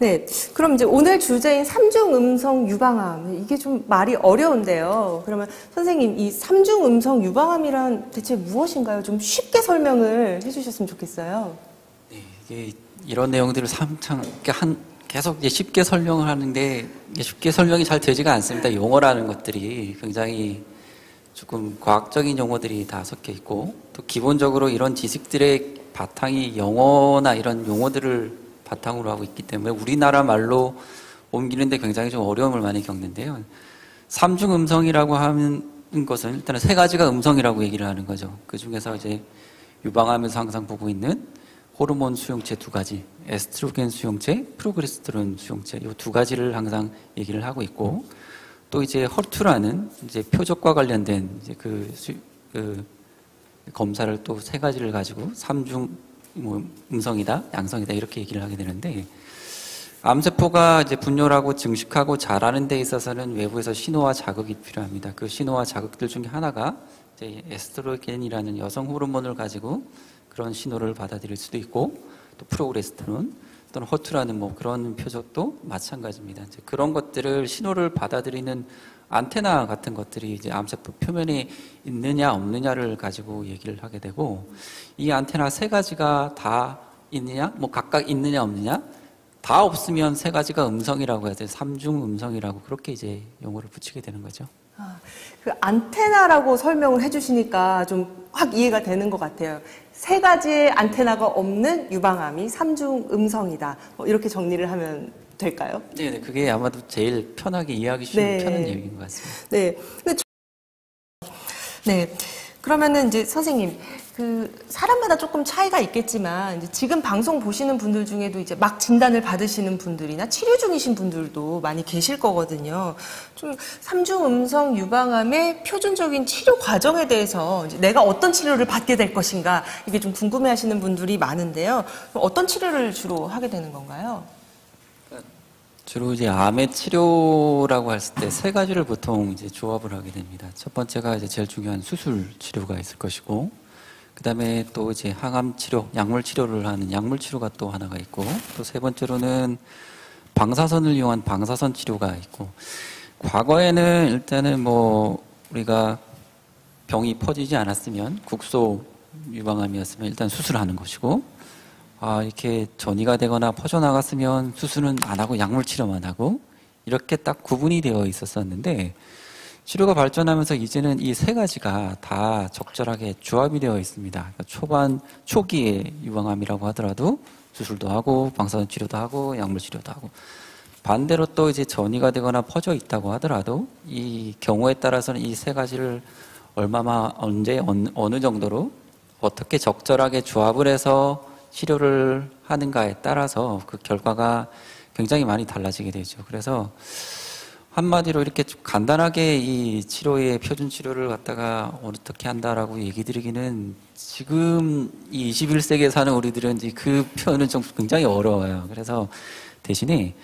네, 그럼 이제 오늘 주제인 삼중 음성 유방암, 이게 좀 말이 어려운데요. 그러면 선생님, 이 삼중 음성 유방암이란 대체 무엇인가요? 좀 쉽게 설명을 해주셨으면 좋겠어요. 네, 이게 이런 내용들을 참 계속 이제 쉽게 설명을 하는데 쉽게 설명이 잘 되지가 않습니다. 용어라는 것들이 굉장히 조금 과학적인 용어들이 다 섞여 있고, 또 기본적으로 이런 지식들의 바탕이 영어나 이런 용어들을 바탕으로 하고 있기 때문에 우리나라 말로 옮기는데 굉장히 좀 어려움을 많이 겪는데요. 삼중 음성이라고 하는 것은 일단은 세 가지가 음성이라고 얘기를 하는 거죠. 그 중에서 이제 유방암에서 항상 보고 있는 호르몬 수용체 두 가지, 에스트로겐 수용체, 프로게스테론 수용체, 이 두 가지를 항상 얘기를 하고 있고, 또 이제 헐투라는 이제 표적과 관련된 이제 그 검사를 또 세 가지를 가지고 삼중 음성이다, 양성이다 이렇게 얘기를 하게 되는데, 암세포가 이제 분열하고 증식하고 자라는 데 있어서는 외부에서 신호와 자극이 필요합니다. 그 신호와 자극들 중에 하나가 이제 에스트로겐이라는 여성 호르몬을 가지고 그런 신호를 받아들일 수도 있고, 또 프로게스테론 또는 허투라는 뭐 그런 표적도 마찬가지입니다. 이제 그런 것들을 신호를 받아들이는 안테나 같은 것들이 이제 암세포 표면에 있느냐 없느냐를 가지고 얘기를 하게 되고, 이 안테나 세 가지가 다 있느냐, 뭐 각각 있느냐 없느냐, 다 없으면 세 가지가 음성이라고 해서 삼중 음성이라고 그렇게 이제 용어를 붙이게 되는 거죠. 그 안테나라고 설명을 해주시니까 좀 확 이해가 되는 것 같아요. 세 가지의 안테나가 없는 유방암이 삼중 음성이다. 이렇게 정리를 하면 될까요? 네, 그게 아마도 제일 편하게 이해하기 쉬운 편한 얘기인 것 같습니다. 네. 네. 그러면은 이제 선생님, 그 사람마다 조금 차이가 있겠지만 이제 지금 방송 보시는 분들 중에도 이제 막 진단을 받으시는 분들이나 치료 중이신 분들도 많이 계실 거거든요. 좀 삼중 음성 유방암의 표준적인 치료 과정에 대해서 이제 내가 어떤 치료를 받게 될 것인가, 이게 좀 궁금해하시는 분들이 많은데요. 어떤 치료를 주로 하게 되는 건가요? 주로 이제 암의 치료라고 했을 때 세 가지를 보통 이제 조합을 하게 됩니다. 첫 번째가 이제 제일 중요한 수술 치료가 있을 것이고, 그 다음에 또 이제 항암 치료, 약물 치료를 하는 약물 치료가 또 하나가 있고, 또 세 번째로는 방사선을 이용한 방사선 치료가 있고, 과거에는 일단은 뭐 우리가 병이 퍼지지 않았으면 국소 유방암이었으면 일단 수술하는 것이고, 이렇게 전이가 되거나 퍼져나갔으면 수술은 안 하고 약물 치료만 하고, 이렇게 딱 구분이 되어 있었었는데, 치료가 발전하면서 이제는 이 세 가지가 다 적절하게 조합이 되어 있습니다. 그러니까 초기에 유방암이라고 하더라도 수술도 하고 방사선 치료도 하고 약물 치료도 하고, 반대로 또 이제 전이가 되거나 퍼져 있다고 하더라도 이 경우에 따라서는 이 세 가지를 얼마나 언제 어느 정도로 어떻게 적절하게 조합을 해서 치료를 하는가에 따라서 그 결과가 굉장히 많이 달라지게 되죠. 그래서 한마디로 이렇게 좀 간단하게 이 치료의 표준 치료를 갖다가 어떻게 한다라고 얘기 드리기는 지금 이 21세기에 사는 우리들은 이제 그 표현은 좀 굉장히 어려워요. 그래서 대신에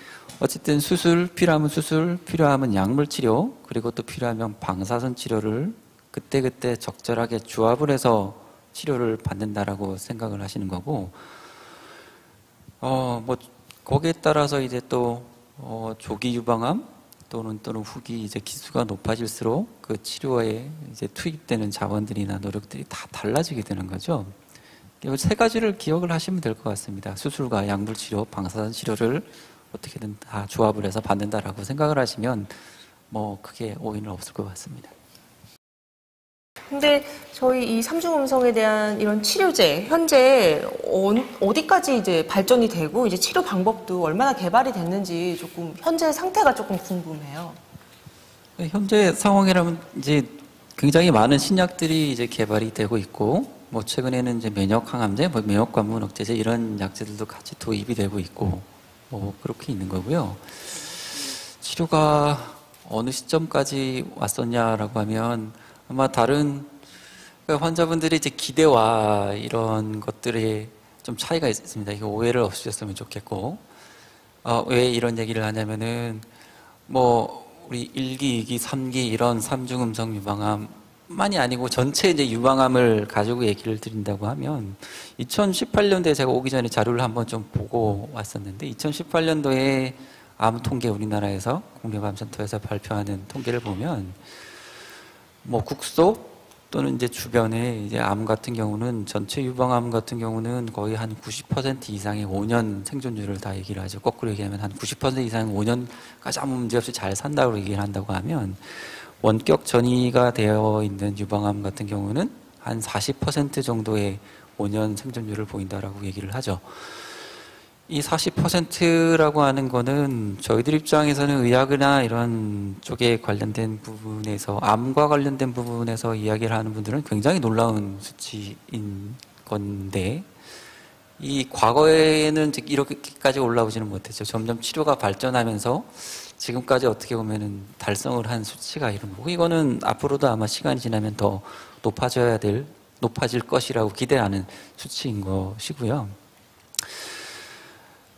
어쨌든 수술, 필요하면 수술, 필요하면 약물 치료, 그리고 또 필요하면 방사선 치료를 그때그때 적절하게 조합을 해서 치료를 받는다라고 생각을 하시는 거고, 뭐 거기에 따라서 이제 또 조기 유방암 또는 후기 이제 기수가 높아질수록 그 치료에 이제 투입되는 자원들이나 노력들이 다 달라지게 되는 거죠. 이 세 가지를 기억을 하시면 될 것 같습니다. 수술과 약물 치료, 방사선 치료를 어떻게든 다 조합을 해서 받는다라고 생각을 하시면 뭐 크게 오해는 없을 것 같습니다. 근데 저희 이 삼중 음성에 대한 이런 치료제 현재 어디까지 이제 발전이 되고 이제 치료 방법도 얼마나 개발이 됐는지 조금 현재 상태가 조금 궁금해요. 현재 상황이라면 이제 굉장히 많은 신약들이 이제 개발이 되고 있고, 뭐 최근에는 이제 면역 항암제, 뭐 면역 관문 억제제 이런 약제들도 같이 도입이 되고 있고, 뭐 그렇게 있는 거고요. 치료가 어느 시점까지 왔었냐라고 하면 아마 다른 환자분들의 이제 기대와 이런 것들에 좀 차이가 있습니다. 이거 오해를 없으셨으면 좋겠고, 왜 이런 얘기를 하냐면은 뭐 우리 1기, 2기, 3기 이런 삼중 음성 유방암은 암만이 아니고 전체 이제 유방암을 가지고 얘기를 드린다고 하면 2018년도에 제가 오기 전에 자료를 한번 좀 보고 왔었는데 2018년도에 암 통계 우리나라에서 국립암센터에서 발표하는 통계를 보면 뭐 국소 또는 이제 주변에 이제 암 같은 경우는 전체 유방암 같은 경우는 거의 한 90% 이상의 5년 생존율을 다 얘기를 하죠. 거꾸로 얘기하면 한 90% 이상 5년까지 아무 문제 없이 잘 산다고 얘기를 한다고 하면 원격 전이가 되어 있는 유방암 같은 경우는 한 40% 정도의 5년 생존율을 보인다라고 얘기를 하죠. 이 40%라고 하는 거는 저희들 입장에서는 의학이나 이런 쪽에 관련된 부분에서 암과 관련된 부분에서 이야기를 하는 분들은 굉장히 놀라운 수치인 건데 이 과거에는 이렇게까지 올라오지는 못했죠. 점점 치료가 발전하면서 지금까지 어떻게 보면은 달성을 한 수치가 이런 거고 이거는 앞으로도 아마 시간이 지나면 더 높아질 것이라고 기대하는 수치인 것이고요.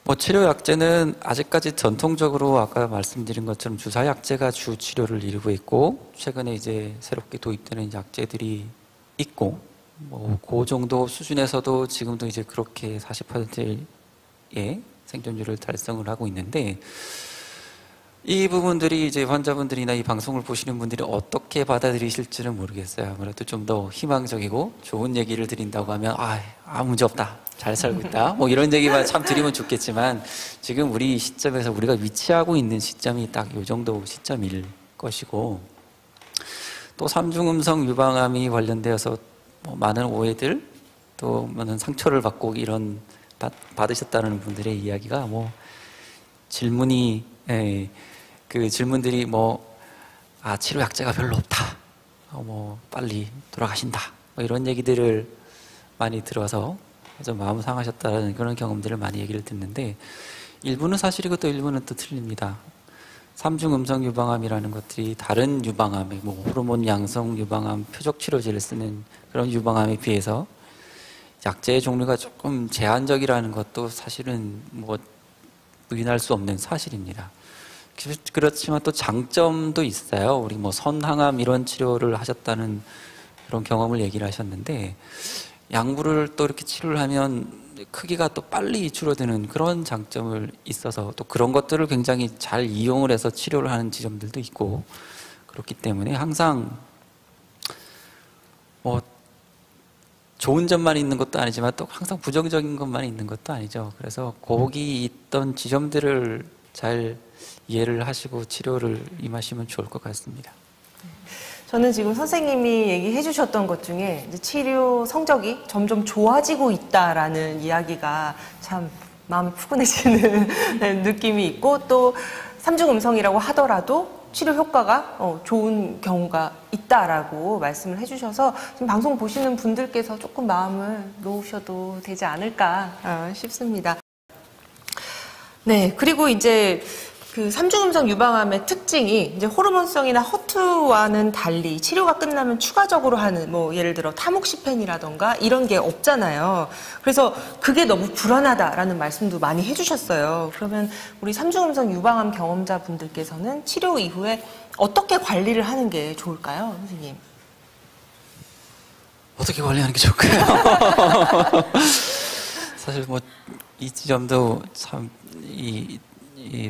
뭐 치료약제는 아직까지 전통적으로 아까 말씀드린 것처럼 주사약제가 주 치료를 이루고 있고 최근에 이제 새롭게 도입되는 약제들이 있고 뭐 그 정도 수준에서도 지금도 이제 그렇게 40%의 생존율을 달성을 하고 있는데 이 부분들이 이제 환자분들이나 이 방송을 보시는 분들이 어떻게 받아들이실지는 모르겠어요. 아무래도 좀 더 희망적이고 좋은 얘기를 드린다고 하면 아무 문제 없다. 잘 살고 있다. 뭐 이런 얘기만 참 드리면 좋겠지만 지금 우리 시점에서 우리가 위치하고 있는 시점이 딱 이 정도 시점일 것이고 또 삼중음성 유방암이 관련되어서 뭐 많은 오해들 또 많은 상처를 받고 이런 받으셨다는 분들의 이야기가 뭐 질문이 그 질문들이 뭐 치료약제가 별로 없다. 뭐 빨리 돌아가신다. 뭐 이런 얘기들을 많이 들어서 좀 마음 상하셨다는 그런 경험들을 많이 얘기를 듣는데 일부는 사실이고 또 일부는 또 틀립니다. 삼중음성 유방암이라는 것들이 다른 유방암에 뭐 호르몬 양성 유방암 표적 치료제를 쓰는 그런 유방암에 비해서 약제의 종류가 조금 제한적이라는 것도 사실은 뭐 부인할 수 없는 사실입니다. 그렇지만 또 장점도 있어요. 우리 뭐 선항암 이런 치료를 하셨다는 그런 경험을 얘기를 하셨는데 약물을 또 이렇게 치료를 하면 크기가 또 빨리 줄어드는 그런 장점을 있어서 또 그런 것들을 굉장히 잘 이용을 해서 치료를 하는 지점들도 있고 그렇기 때문에 항상 뭐 좋은 점만 있는 것도 아니지만 또 항상 부정적인 것만 있는 것도 아니죠. 그래서 거기 있던 지점들을 잘 이해를 하시고 치료를 임하시면 좋을 것 같습니다. 저는 지금 선생님이 얘기해 주셨던 것 중에 이제 치료 성적이 점점 좋아지고 있다라는 이야기가 참 마음이 푸근해지는 느낌이 있고 또 삼중음성이라고 하더라도 치료 효과가 좋은 경우가 있다라고 말씀을 해주셔서 지금 방송 보시는 분들께서 조금 마음을 놓으셔도 되지 않을까 싶습니다. 네, 그리고 이제 그 삼중음성 유방암의 특징이 이제 호르몬성이나 허투와는 달리 치료가 끝나면 추가적으로 하는 뭐 예를 들어 타목시펜이라던가 이런 게 없잖아요. 그래서 그게 너무 불안하다라는 말씀도 많이 해주셨어요. 그러면 우리 삼중음성 유방암 경험자분들께서는 치료 이후에 어떻게 관리를 하는 게 좋을까요, 선생님? 어떻게 관리하는 게 좋을까요? 사실 뭐 이 지점도 참 이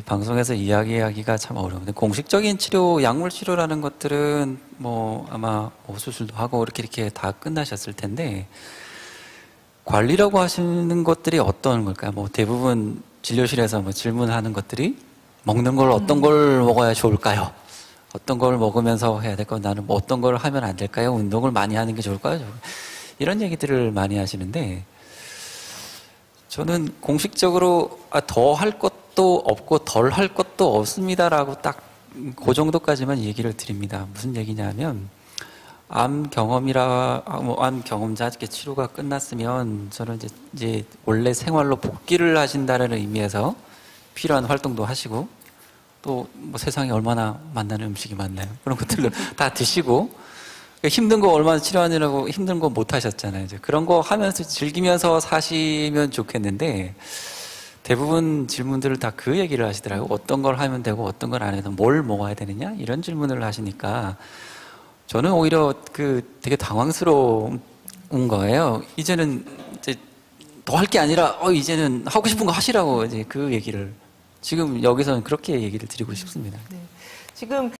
방송에서 이야기하기가 참 어려운데 공식적인 치료, 약물 치료라는 것들은 뭐 아마 뭐 수술도 하고 이렇게 다 끝나셨을 텐데 관리라고 하시는 것들이 어떤 걸까요? 뭐 대부분 진료실에서 뭐 질문하는 것들이 먹는 걸 어떤 걸 먹어야 좋을까요? 어떤 걸 먹으면서 해야 될까요? 나는 뭐 어떤 걸 하면 안 될까요? 운동을 많이 하는 게 좋을까요? 이런 얘기들을 많이 하시는데 저는 공식적으로 더 할 것도 없고 덜 할 것도 없습니다라고 딱 그 정도까지만 얘기를 드립니다. 무슨 얘기냐면 암 경험자 이렇게 치료가 끝났으면 저는 이제 원래 생활로 복귀를 하신다는 의미에서 필요한 활동도 하시고 또 뭐 세상에 얼마나 만나는 음식이 많나요? 그런 것들을 다 드시고 힘든 거 얼마나 치료하느라고 힘든 거 못 하셨잖아요. 이제 그런 거 하면서 즐기면서 사시면 좋겠는데 대부분 질문들을 다 그 얘기를 하시더라고요. 어떤 걸 하면 되고 어떤 걸 안 해도 뭘 먹어야 되느냐? 이런 질문을 하시니까 저는 오히려 되게 당황스러운 거예요. 이제는 이제 더 할 게 아니라 이제는 하고 싶은 거 하시라고 이제 그 얘기를 지금 여기서는 그렇게 얘기를 드리고 싶습니다. 네. 지금